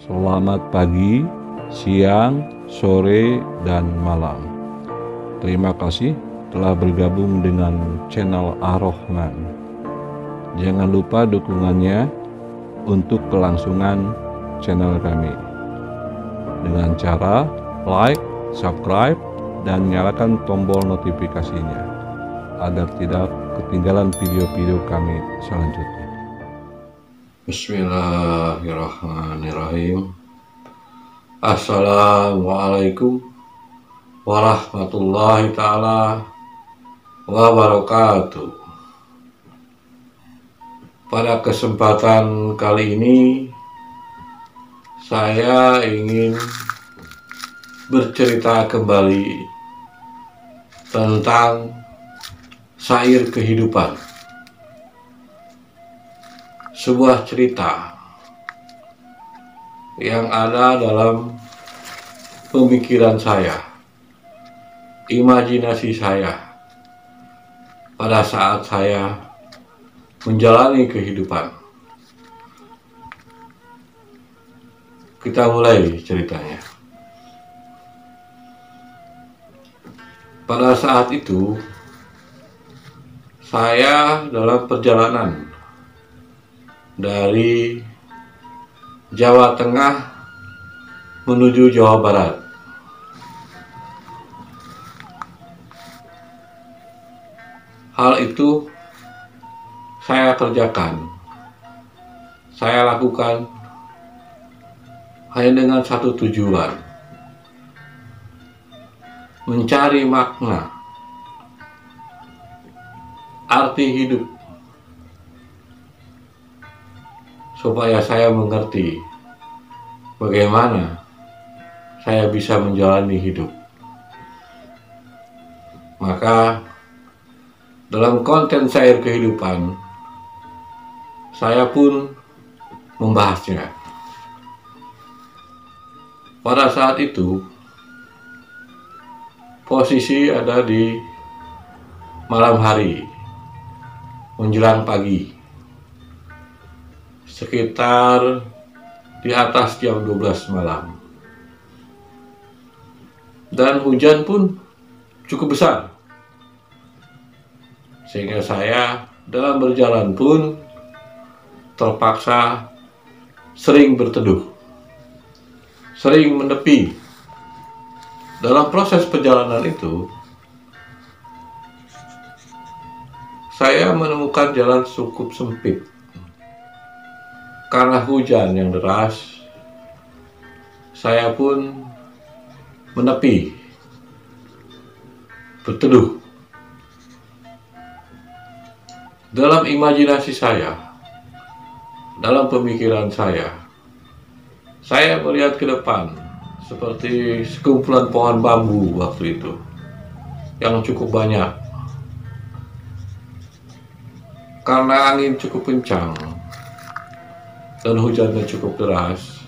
Selamat pagi, siang, sore, dan malam. Terima kasih telah bergabung dengan channel Ar-Rahman. Jangan lupa dukungannya untuk kelangsungan channel kami dengan cara like, subscribe, dan nyalakan tombol notifikasinya agar tidak ketinggalan video-video kami selanjutnya. Bismillahirrahmanirrahim. Assalamualaikum warahmatullahi ta'ala wabarakatuh. Pada kesempatan kali ini saya ingin bercerita kembali tentang syair kehidupan. Sebuah cerita yang ada dalam pemikiran saya, imajinasi saya pada saat saya menjalani kehidupan. Kita mulai ceritanya. Pada saat itu saya dalam perjalanan dari Jawa Tengah menuju Jawa Barat. Hal itu saya kerjakan, saya lakukan hanya dengan satu tujuan: mencari makna, arti hidup, supaya saya mengerti bagaimana saya bisa menjalani hidup. Maka dalam konten syair kehidupan, saya pun membahasnya. Pada saat itu, posisi ada di malam hari, menjelang pagi, sekitar di atas jam 12 malam. Dan hujan pun cukup besar, sehingga saya dalam berjalan pun terpaksa sering berteduh, sering menepi. Dalam proses perjalanan itu, saya menemukan jalan cukup sempit. Karena hujan yang deras, saya pun menepi, berteduh. Dalam imajinasi saya, dalam pemikiran saya melihat ke depan seperti sekumpulan pohon bambu waktu itu yang cukup banyak. Karena angin cukup kencang dan hujannya cukup deras,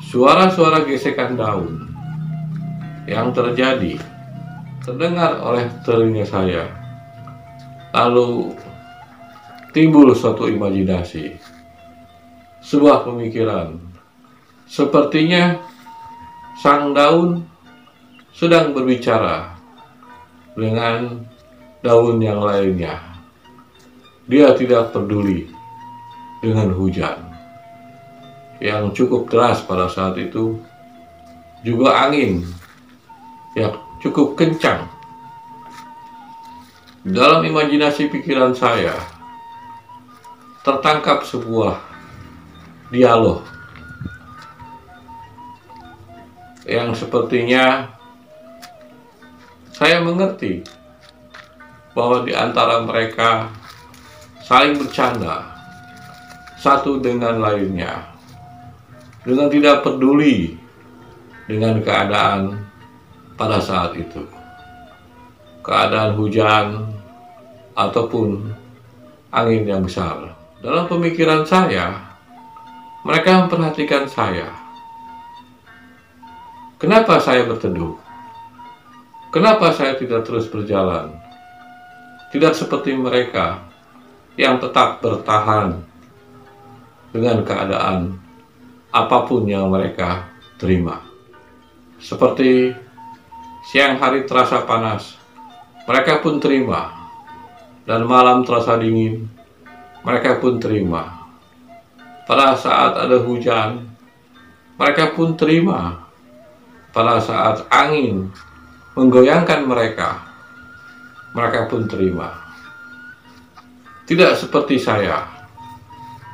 suara-suara gesekan daun yang terjadi terdengar oleh telinga saya. Lalu timbul suatu imajinasi, sebuah pemikiran. Sepertinya sang daun sedang berbicara dengan daun yang lainnya. Dia tidak peduli dengan hujan yang cukup deras pada saat itu, juga angin yang cukup kencang. Dalam imajinasi pikiran saya tertangkap sebuah dialog yang sepertinya saya mengerti bahwa di antara mereka saling bercanda satu dengan lainnya, dengan tidak peduli dengan keadaan pada saat itu, keadaan hujan ataupun angin yang besar. Dalam pemikiran saya, mereka memperhatikan saya. Kenapa saya berteduh? Kenapa saya tidak terus berjalan? Tidak seperti mereka yang tetap bertahan dengan keadaan apapun yang mereka terima. Seperti siang hari terasa panas, mereka pun terima, dan malam terasa dingin, mereka pun terima. Pada saat ada hujan, mereka pun terima. Pada saat angin menggoyangkan mereka, mereka pun terima. Tidak seperti saya,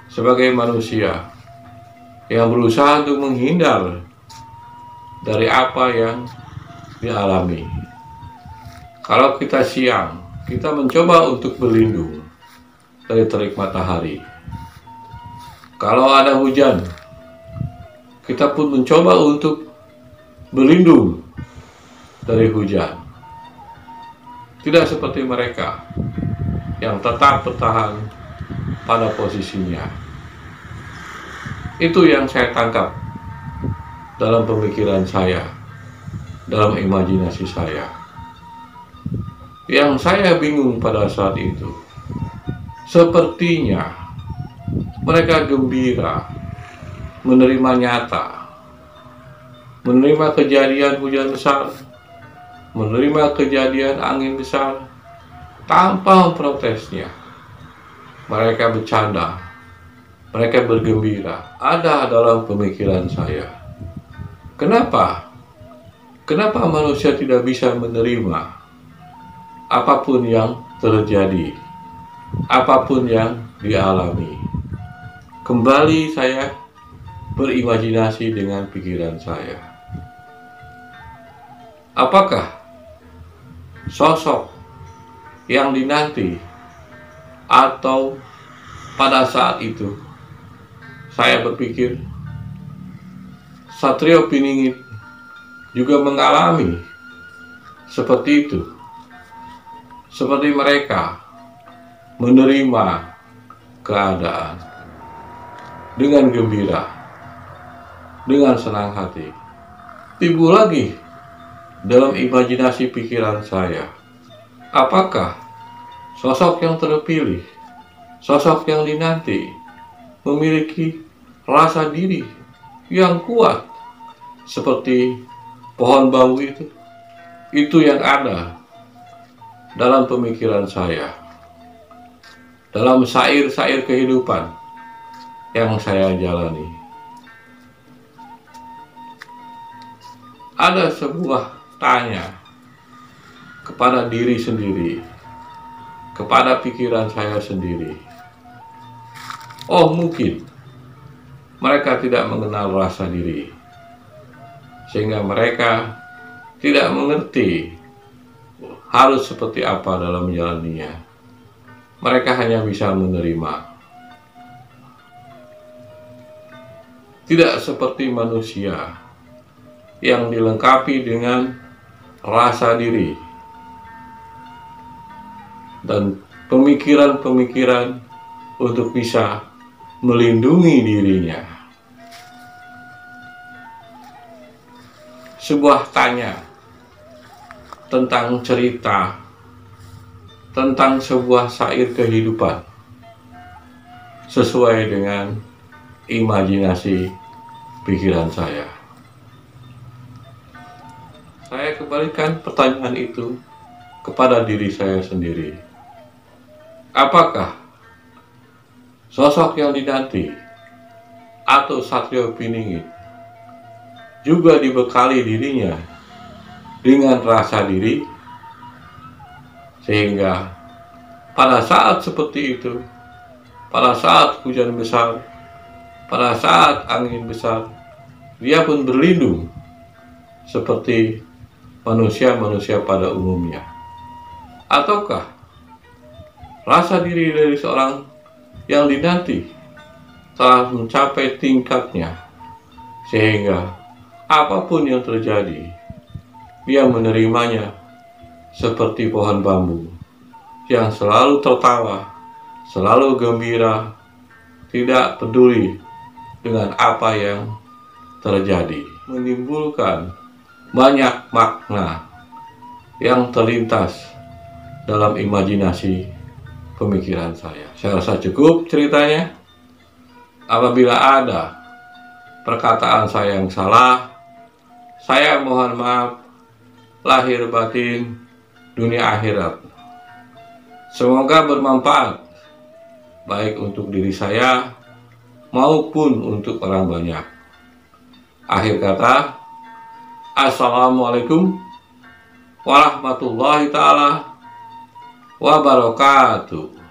sebagai manusia yang berusaha untuk menghindar dari apa yang dialami. Kalau kita siang, kita mencoba untuk berlindung dari terik matahari. Kalau ada hujan, kita pun mencoba untuk berlindung dari hujan. Tidak seperti mereka yang tetap bertahan pada posisinya. Itu yang saya tangkap dalam pemikiran saya, dalam imajinasi saya. Yang saya bingung pada saat itu, sepertinya mereka gembira menerima nyata, menerima kejadian hujan besar, menerima kejadian angin besar, tanpa memprotesnya. Mereka bercanda, mereka bergembira. Ada dalam pemikiran saya, kenapa manusia tidak bisa menerima apapun yang terjadi, apapun yang dialami? Kembali saya berimajinasi dengan pikiran saya. Apakah sosok yang dinanti, atau pada saat itu saya berpikir Satrio Piningit juga mengalami seperti itu, seperti mereka menerima keadaan dengan gembira, dengan senang hati. Timbul lagi dalam imajinasi pikiran saya, apakah sosok yang terpilih, sosok yang dinanti, memiliki rasa diri yang kuat seperti pohon bambu itu? Itu yang ada dalam pemikiran saya, dalam sair-sair kehidupan yang saya jalani. Ada sebuah tanya kepada diri sendiri, kepada pikiran saya sendiri. Oh, mungkin mereka tidak mengenal rasa diri, sehingga mereka tidak mengerti harus seperti apa dalam menjalaninya. Mereka hanya bisa menerima. Tidak seperti manusia yang dilengkapi dengan rasa diri dan pemikiran-pemikiran untuk bisa melindungi dirinya. Sebuah tanya tentang cerita, tentang sebuah sair kehidupan sesuai dengan imajinasi pikiran saya. Saya kembalikan pertanyaan itu kepada diri saya sendiri. Apakah sosok yang dinanti atau Satrio Piningit juga dibekali dirinya dengan rasa diri, sehingga pada saat seperti itu, pada saat hujan besar, pada saat angin besar, dia pun berlindung seperti manusia-manusia pada umumnya? Ataukah rasa diri dari seorang yang dinanti telah mencapai tingkatnya, sehingga apapun yang terjadi, dia menerimanya seperti pohon bambu yang selalu tertawa, selalu gembira, tidak peduli dengan apa yang terjadi, menimbulkan banyak makna yang terlintas dalam imajinasi pemikiran saya. Saya rasa cukup ceritanya. Apabila ada perkataan saya yang salah, saya mohon maaf lahir batin, dunia akhirat. Semoga bermanfaat baik untuk diri saya maupun untuk orang banyak. Akhir kata, assalamualaikum warahmatullahi taala wabarakatuh.